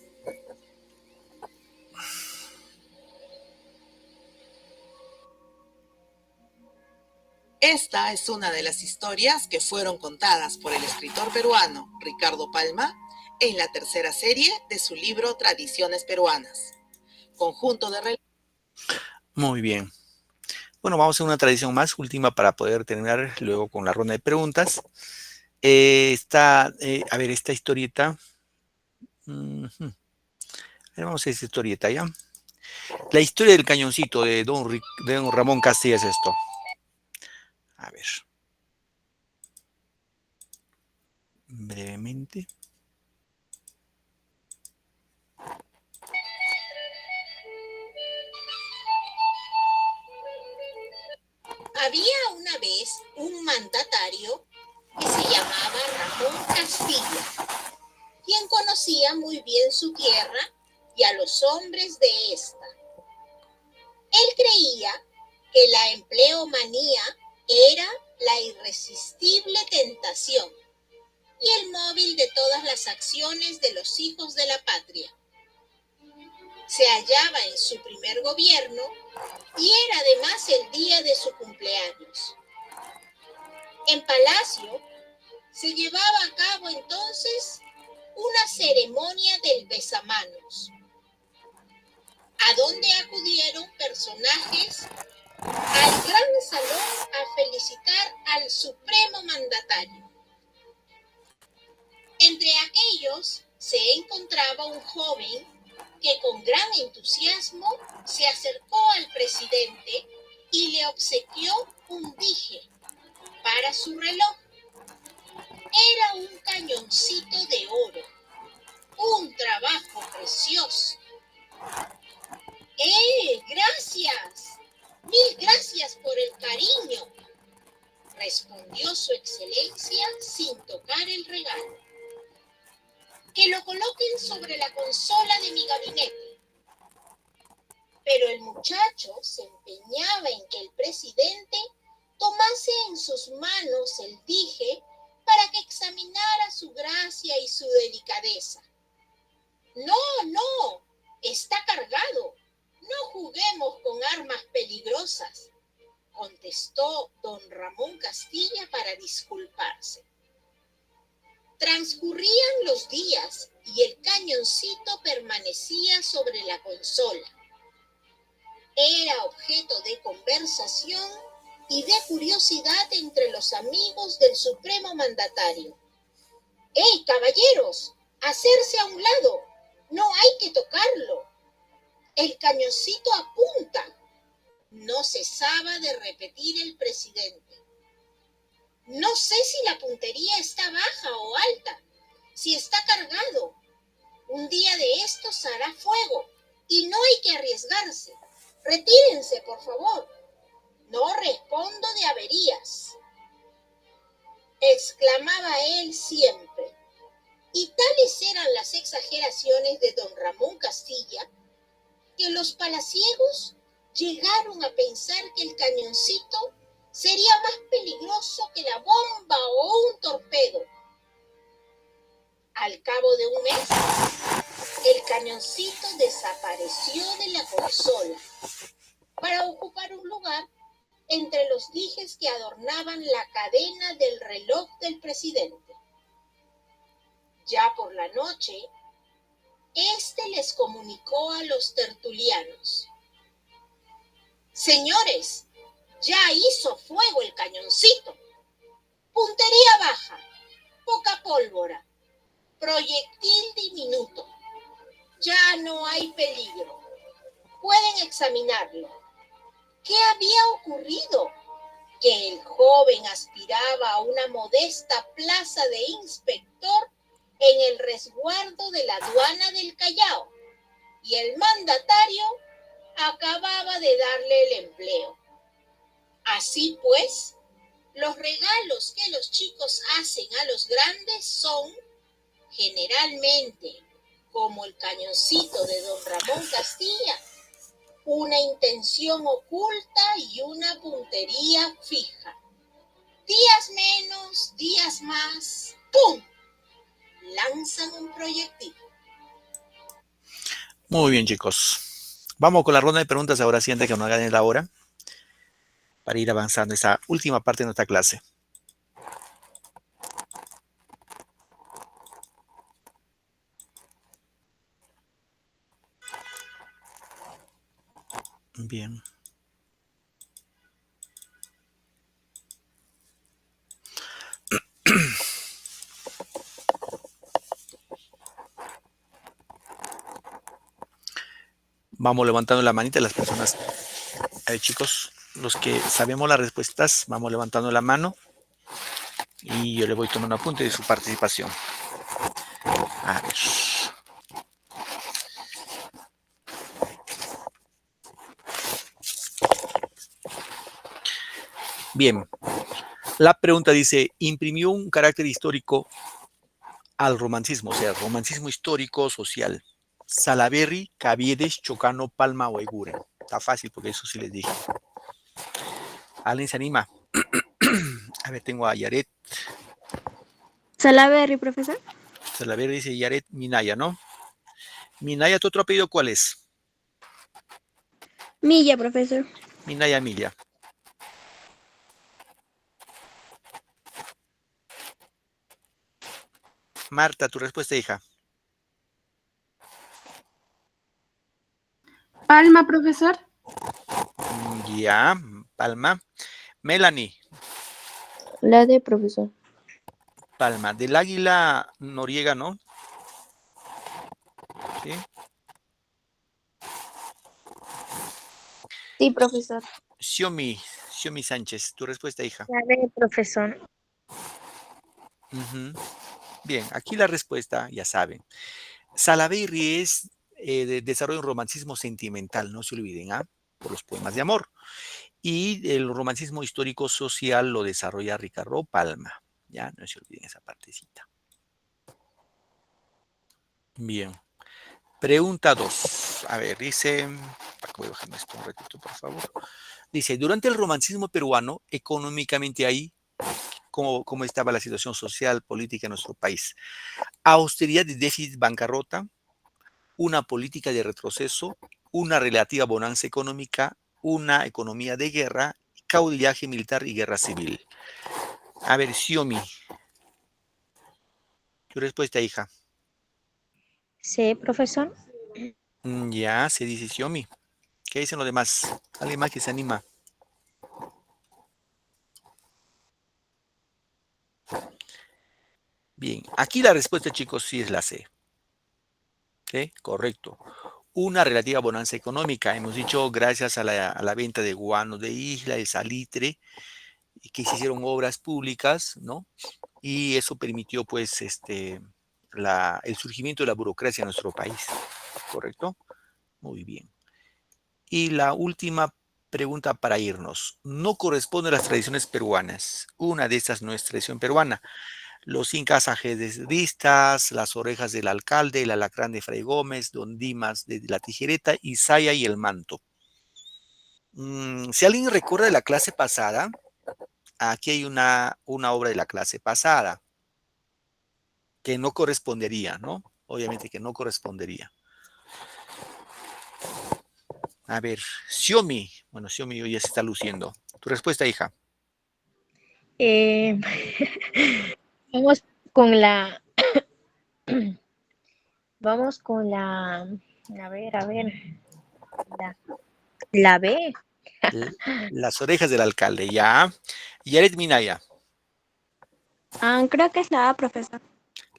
Esta es una de las historias que fueron contadas por el escritor peruano Ricardo Palma en la tercera serie de su libro Tradiciones Peruanas. Conjunto de... Muy bien. Bueno, vamos a hacer una tradición más, última, para poder terminar luego con la ronda de preguntas. A ver, esta historieta. Vamos a hacer esta historieta, ¿ya? La historia del cañoncito de don Ramón Castilla es esto. A ver. Brevemente. Había una vez un mandatario que se llamaba Ramón Castilla, quien conocía muy bien su tierra y a los hombres de esta. Él creía que la empleomanía era la irresistible tentación y el móvil de todas las acciones de los hijos de la patria. Se hallaba en su primer gobierno y era además el día de su cumpleaños. En Palacio se llevaba a cabo entonces una ceremonia del besamanos, a donde acudieron personajes al gran salón a felicitar al supremo mandatario. Entre aquellos se encontraba un joven que con gran entusiasmo se acercó al presidente y le obsequió un dije para su reloj. Era un cañoncito de oro, un trabajo precioso. ¡Gracias! ¡Mil gracias por el cariño!, respondió su excelencia sin tocar el regalo. Que lo coloquen sobre la consola de mi gabinete. Pero el muchacho se empeñaba en que el presidente tomase en sus manos el dije para que examinara su gracia y su delicadeza. No, está cargado. No juguemos con armas peligrosas, contestó don Ramón Castilla para disculparse. Transcurrían los días y el cañoncito permanecía sobre la consola. Era objeto de conversación y de curiosidad entre los amigos del supremo mandatario. ¡Caballeros! ¡Hacerse a un lado! ¡No hay que tocarlo! ¡El cañoncito apunta!, no cesaba de repetir el presidente. No sé si la puntería está baja o alta, si está cargado. Un día de estos hará fuego y no hay que arriesgarse. Retírense, por favor. No respondo de averías, exclamaba él siempre. Y tales eran las exageraciones de don Ramón Castilla, que los palaciegos llegaron a pensar que el cañoncito sería más peligroso que la bomba o un torpedo. Al cabo de un mes, el cañoncito desapareció de la consola para ocupar un lugar entre los dijes que adornaban la cadena del reloj del presidente. Ya por la noche, este les comunicó a los tertulianos: señores, ya hizo fuego el cañoncito. Puntería baja, poca pólvora. Proyectil diminuto. Ya no hay peligro. Pueden examinarlo. ¿Qué había ocurrido? Que el joven aspiraba a una modesta plaza de inspector en el resguardo de la aduana del Callao y el mandatario acababa de darle el empleo. Así pues, los regalos que los chicos hacen a los grandes son, generalmente, como el cañoncito de don Ramón Castilla, una intención oculta y una puntería fija. Días menos, días más, ¡pum! Lanzan un proyectil. Muy bien, chicos. Vamos con la ronda de preguntas ahora sí, antes que nos hagan la hora, para ir avanzando esa última parte de nuestra clase. Bien. Vamos levantando la manita las personas. A ver, chicos, los que sabemos las respuestas, vamos levantando la mano y yo le voy tomando apunte de su participación. A ver. Bien. La pregunta dice, imprimió un carácter histórico al romancismo, o sea, romancismo histórico, social. Salaberry, Caviedes, Chocano, Palma o Eguren. Está fácil porque eso sí les dije. ¿Alguien se anima? A ver, tengo a Yaret. Salaberry, profesor. Salaberry dice Yaret Minaya, ¿no? Minaya, ¿tu otro apellido cuál es? Milla, profesor. Minaya Milla. Marta, tu respuesta, hija. Palma, profesor. Ya, Palma. Melanie. La D, profesor. Palma. Del Águila Noriega, ¿no? Sí. Sí, profesor. Xiomi Sánchez, tu respuesta, hija. La D, profesor. Bien, aquí la respuesta, ya saben. Salaberry es desarrolla un romancismo sentimental, no se olviden, por los poemas de amor. Y el romancismo histórico social lo desarrolla Ricardo Palma. Ya, no se olviden esa partecita. Bien. Pregunta 2. A ver, dice, voy a bajarme esto un ratito, por favor. Dice, durante el romancismo peruano, económicamente ahí, ¿cómo estaba la situación social, política en nuestro país? Austeridad y déficit, bancarrota, una política de retroceso, una relativa bonanza económica, una economía de guerra, caudillaje militar y guerra civil. A ver, Xiomi. Tu respuesta, hija. Sí, profesor. Ya, se dice Xiomi. ¿Qué dicen los demás? ¿Alguien más que se anima? Bien, aquí la respuesta, chicos, sí es la C. ¿Sí? Correcto. Una relativa bonanza económica. Hemos dicho gracias a la venta de guano de isla, el salitre, que se hicieron obras públicas, ¿no? Y eso permitió, pues, el surgimiento de la burocracia en nuestro país. ¿Correcto? Muy bien. Y la última pregunta para irnos. No corresponde a las tradiciones peruanas. Una de estas no es tradición peruana. Los incas ajedrecistas, las orejas del alcalde, el alacrán de Fray Gómez, Don Dimas de la tijereta, Isaya y el manto. Si alguien recuerda de la clase pasada, aquí hay una obra de la clase pasada que no correspondería, ¿no? Obviamente que no correspondería. A ver, Xiomi. Bueno, Xiomi hoy ya se está luciendo. Tu respuesta, hija. Vamos con la... Vamos con la... A ver. La B. Las orejas del alcalde, ya. Yaret Minaya. Creo que es la A, profesor.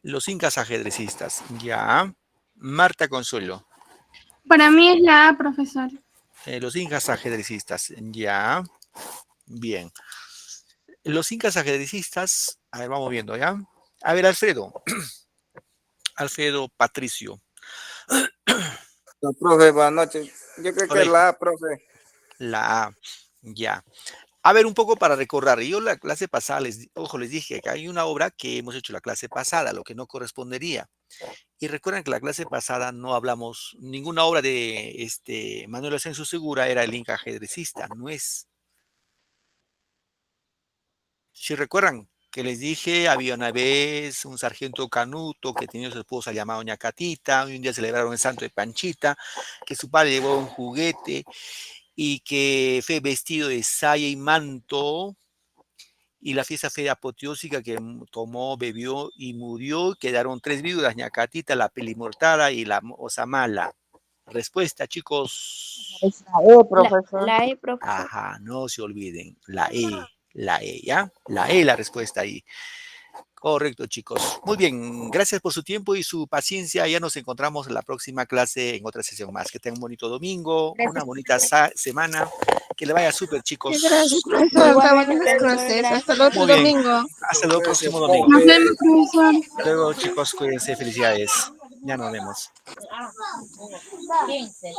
Los incas ajedrecistas. Ya. Marta Consuelo. Para mí es la A, profesor. Los incas ajedrecistas. Ya. Bien. Los incas ajedrecistas. A ver, vamos viendo, ¿ya? A ver, Alfredo. Alfredo Patricio. No, profe, buenas noches. Yo creo que es la A, profe. La A. Ya. A ver, un poco para recordar. Yo la clase pasada, les dije que hay una obra que hemos hecho la clase pasada, lo que no correspondería. Y recuerden que la clase pasada no hablamos, ninguna obra de Manuel Ascenso Segura era el Inca ajedrecista, no es. Si recuerdan que les dije, había una vez un sargento Canuto que tenía su esposa llamada Doña Catita, y un día celebraron el santo de Panchita, que su padre llevó un juguete, y que fue vestido de saya y manto, y la fiesta fue apoteósica, que tomó, bebió y murió. Quedaron 3 viudas, Ñacatita, la Pelimortada y la Osamala. Respuesta, chicos. Es la E, profesor. La E, profesor. Ajá, no se olviden. La E, ¿ya? La E, la respuesta ahí. Correcto, chicos. Muy bien, gracias por su tiempo y su paciencia. Ya nos encontramos en la próxima clase en otra sesión más. Que tengan un bonito domingo, una bonita semana. Que le vaya súper, chicos. Gracias, Hasta el otro domingo. Hasta el próximo domingo. Nos vemos, profesor. Luego, chicos, cuídense. Felicidades. Ya nos vemos. Fíjense.